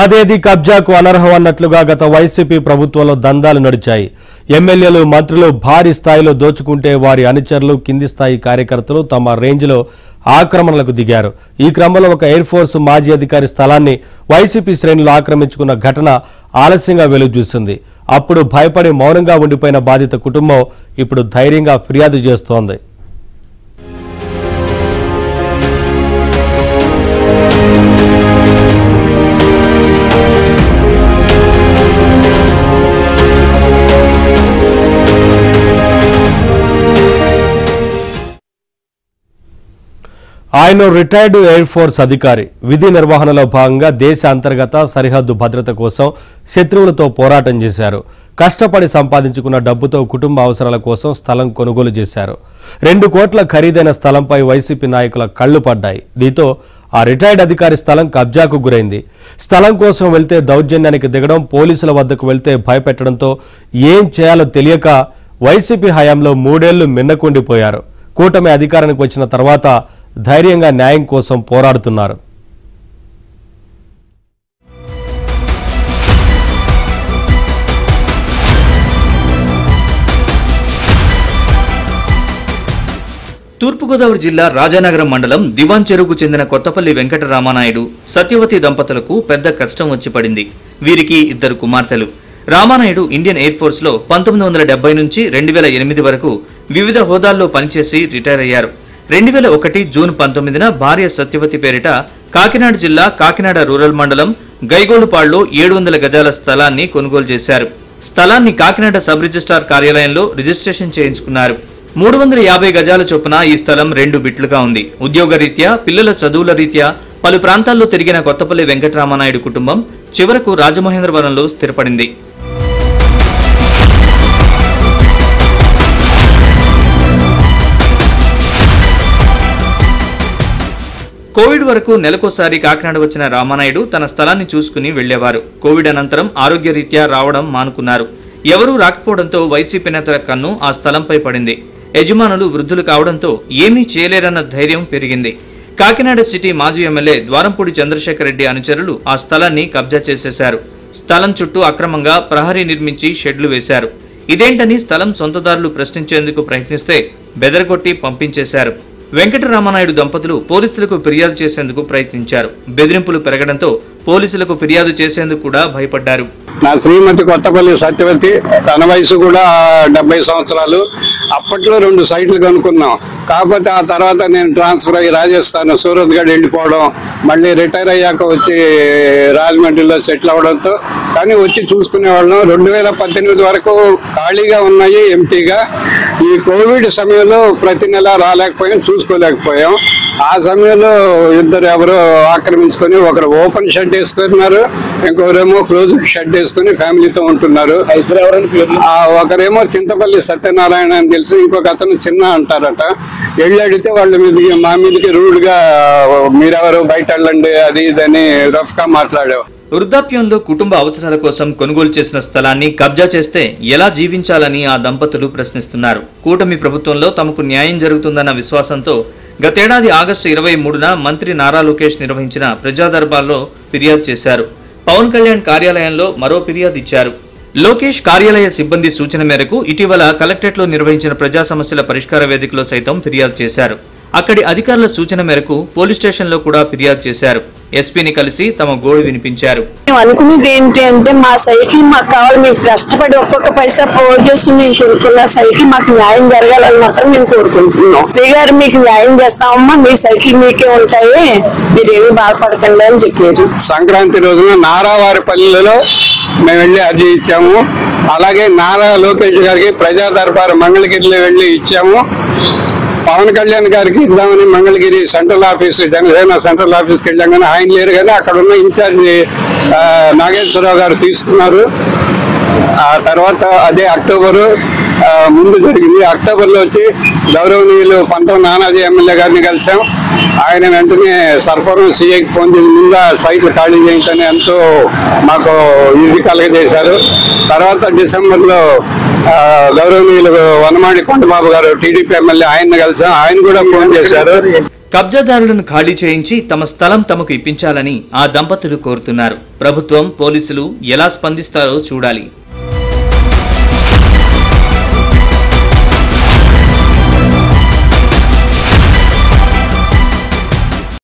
నాదేది కబ్జాకు అనర్హం అన్నట్లుగా గత వైసీపీ ప్రభుత్వంలో దందాలు నడిచాయి. ఎమ్మెల్యేలు, మంత్రులు భారీ స్థాయిలో దోచుకుంటే వారి అనుచరులు, కింది స్థాయి కార్యకర్తలు తమ రేంజ్లో ఆక్రమణలకు దిగారు. ఈ క్రమంలో ఒక ఎయిర్ ఫోర్స్ మాజీ అధికారి స్థలాన్ని వైసీపీ శ్రేణులు ఆక్రమించుకున్న ఘటన ఆలస్యంగా వెలుగుచూసింది. అప్పుడు భయపడి మౌనంగా ఉండిపోయిన బాధిత కుటుంబం ఇప్పుడు ధైర్యంగా ఫిర్యాదు చేస్తోంది. ఆయన రిటైర్డ్ ఎయిర్ ఫోర్స్ అధికారి. విధి నిర్వహణలో భాగంగా దేశ అంతర్గత సరిహద్దు భద్రత కోసం శత్రువులతో పోరాటం చేశారు. కష్టపడి సంపాదించుకున్న డబ్బుతో కుటుంబ అవసరాల కోసం స్థలం కొనుగోలు చేశారు. 2 కోట్ల ఖరీదైన స్థలంపై వైసీపీ నాయకుల కళ్లు పడ్డాయి. దీంతో ఆ రిటైర్డ్ అధికారి స్థలం కబ్జాకు గురైంది. స్థలం కోసం వెళ్తే దౌర్జన్యానికి దిగడం, పోలీసుల వద్దకు వెళ్తే భయపెట్టడంతో ఏం చేయాలో తెలియక వైసీపీ హయాంలో 3 ఏళ్లు మిన్నకుండిపోయారు. కూటమి అధికారానికి వచ్చిన తర్వాత ధైర్యంగా న్యాయం కోసం పోరాడుతున్నారు. తూర్పుగోదావరి జిల్లా రాజానగరం మండలం దివాన్ చెరువుకు చెందిన కొత్తపల్లి వెంకట రామానాయుడు, సత్యవతి దంపతులకు పెద్ద కష్టం వచ్చి పడింది. వీరికి 2 కుమార్తెలు. రామానాయుడు ఇండియన్ ఎయిర్ ఫోర్స్ లో 1970 నుంచి 2008 వరకు వివిధ హోదాల్లో పనిచేసి రిటైర్ అయ్యారు. 2001 జూన్ 19న భార్య సత్యవతి పేరిట కాకినాడ జిల్లా కాకినాడ రూరల్ మండలం గైగోలుపాడులో 700 గజాల స్థలాన్ని కొనుగోలు చేశారు. స్థలాన్ని కాకినాడ సబ్ రిజిస్ట్రార్ కార్యాలయంలో రిజిస్ట్రేషన్ చేయించుకున్నారు. 350 గజాల చొప్పున ఈ స్థలం 2 బిట్లుగా ఉంది. ఉద్యోగరీత్యా, పిల్లల చదువుల రీత్యా పలు ప్రాంతాల్లో తిరిగిన కొత్తపల్లి వెంకటరామానాయుడు కుటుంబం చివరకు రాజమహేంద్రవరంలో స్థిరపడింది. కోవిడ్ వరకు నెలకోసారి కాకినాడ వచ్చిన రామానాయుడు తన స్థలాన్ని చూసుకుని వెళ్లేవారు. కోవిడ్ అనంతరం ఆరోగ్యరీత్యా రావడం మానుకున్నారు. ఎవరూ రాకపోవడంతో వైసీపీ నేతల కన్ను ఆ స్థలంపై పడింది. యజమానులు వృద్ధులు కావడంతో ఏమీ చేయలేరన్న ధైర్యం పెరిగింది. కాకినాడ సిటీ మాజీ ఎమ్మెల్యే ద్వారంపూడి చంద్రశేఖర్ రెడ్డి అనుచరులు ఆ స్థలాన్ని కబ్జా చేసేశారు. స్థలం చుట్టూ అక్రమంగా ప్రహరీ నిర్మించి షెడ్లు వేశారు. ఇదేంటని స్థలం సొంతదారులు ప్రశ్నించేందుకు ప్రయత్నిస్తే బెదరగొట్టి పంపించేశారు. వెంకటరామానాయుడు దంపతులు పోలీసులకు ఫిర్యాదు చేసేందుకు ప్రయత్నించారు. బెదిరింపులు పెరగడంతో పోలీసులకు ఫిర్యాదు చేసేందుకు కూడా భయపడ్డారు. నా శ్రీమతి కొత్తపల్లి సత్యవతి, తన వయసు కూడా 70 సంవత్సరాలు. అప్పట్లో 2 సైట్లు కనుక్కున్నాం. కాకపోతే ఆ తర్వాత నేను ట్రాన్స్ఫర్ అయ్యి రాజస్థాన్ సూరత్ గఢ్ వెళ్ళిపోవడం, మళ్ళీ రిటైర్ అయ్యాక వచ్చి రాజమండ్రిలో సెటిల్ అవడంతో కానీ వచ్చి చూసుకునేవాళ్ళం. 2018 వరకు ఖాళీగా ఉన్నాయి, ఎంటీగా. ఈ కోవిడ్ సమయంలో ప్రతి నెల రాలేకపోయాం, చూసుకోలేకపోయాం. ఆ సమయంలో ఎవరో ఆక్రమించుకొని, ఒకరు ఓపెన్ షెడ్ వేసుకున్నారు, ఇంకొకరేమో క్లోజ్డ్ షెడ్ వేసుకుని ఫ్యామిలీతో ఉంటున్నారు. ఒకరేమో చింతపల్లి సత్యనారాయణ అని తెలుసు, ఇంకొక అతను చిన్న అంటారట. వెళ్ళి అడిగితే వాళ్ళ మీదకి, మా మీదకి రూడ్ గా మీరెవరు బయట వెళ్ళండి అది ఇదని రఫ్ గా మాట్లాడేవారు. వృద్ధాప్యంలో కుటుంబ అవసరాల కోసం కొనుగోలు చేసిన స్థలాన్ని కబ్జా చేస్తే ఎలా జీవించాలని ఆ దంపతులు ప్రశ్నిస్తున్నారు. కూటమి ప్రభుత్వంలో తమకు న్యాయం జరుగుతుందన్న విశ్వాసంతో గతేడాది ఆగస్టు 23న మంత్రి నారా లోకేష్ నిర్వహించిన ప్రజా దర్బార్లో ఫిర్యాదు చేశారు. పవన్ కళ్యాణ్ కార్యాలయంలో మరో ఫిర్యాదు ఇచ్చారు. లోకేష్ కార్యాలయ సిబ్బంది సూచన మేరకు ఇటీవల కలెక్టరేట్లో నిర్వహించిన ప్రజా సమస్యల పరిష్కార వేదికలో సైతం ఫిర్యాదు చేశారు. అక్కడి అధికారుల సూచన మేరకు పోలీస్ స్టేషన్లో కూడా ఫిర్యాదు చేశారు. ఎస్పీని కలిసి తమ గోడు వినిపించారు. అనుకునేది ఏంటి అంటే, మా సైకిల్ మాకు కావాలి, మీకు కష్టపడి ఒక్కొక్క పైసా పోగు చేసుకుని మేము కొనుక్కున్న సైకిల్ మాకు న్యాయం జరగాలని మాత్రం మేము కోరుకుంటున్నాం. గారు మీకు న్యాయం చేస్తామమ్మా, మీ సైకిల్ మీకే ఉంటాయి, మీరేమి బాధపడకండి అని చెప్పారు. సంక్రాంతి రోజున నారావారిపల్లిలో మేము వెళ్ళి అర్జీ ఇచ్చాము. అలాగే నారా లోకేష్ గారికి ప్రజా దర్బార్ మంగళగిరిలో వెళ్ళి ఇచ్చాము. పవన్ కళ్యాణ్ గారికి ఇద్దామని Mangalagiri central office, Janasena central ఆఫీస్కి వెళ్ళాం, కానీ ఆయన లేరు. కానీ అక్కడ ఉన్న ఇన్ఛార్జి నాగేశ్వరరావు గారు తీసుకున్నారు. ఆ తర్వాత అదే అక్టోబరు ముందు జరిగింది. అక్టోబర్లో వచ్చి గౌరవనీయులు పంతం నానాజీ ఎమ్మెల్యే గారిని కలిసాం. ఆయన వెంటనే సర్పవరం సీఐకి ఫోన్ చేసి ముందు సైట్లు ఖాళీ చేయించని ఎంతో మాకు ఇది కలగజేశారు. తర్వాత డిసెంబర్లో గౌరవనీయులు వనమాడి కొండబాబు గారు టీడీపీ ఎమ్మెల్యే, ఆయన్ని కలిసాం. ఆయన కూడా ఫోన్ చేశారు. కబ్జాదారులను ఖాళీ చేయించి తమ స్థలం తమకు ఇప్పించాలని ఆ దంపతులు కోరుతున్నారు. ప్రభుత్వం, పోలీసులు ఎలా స్పందిస్తారో చూడాలి.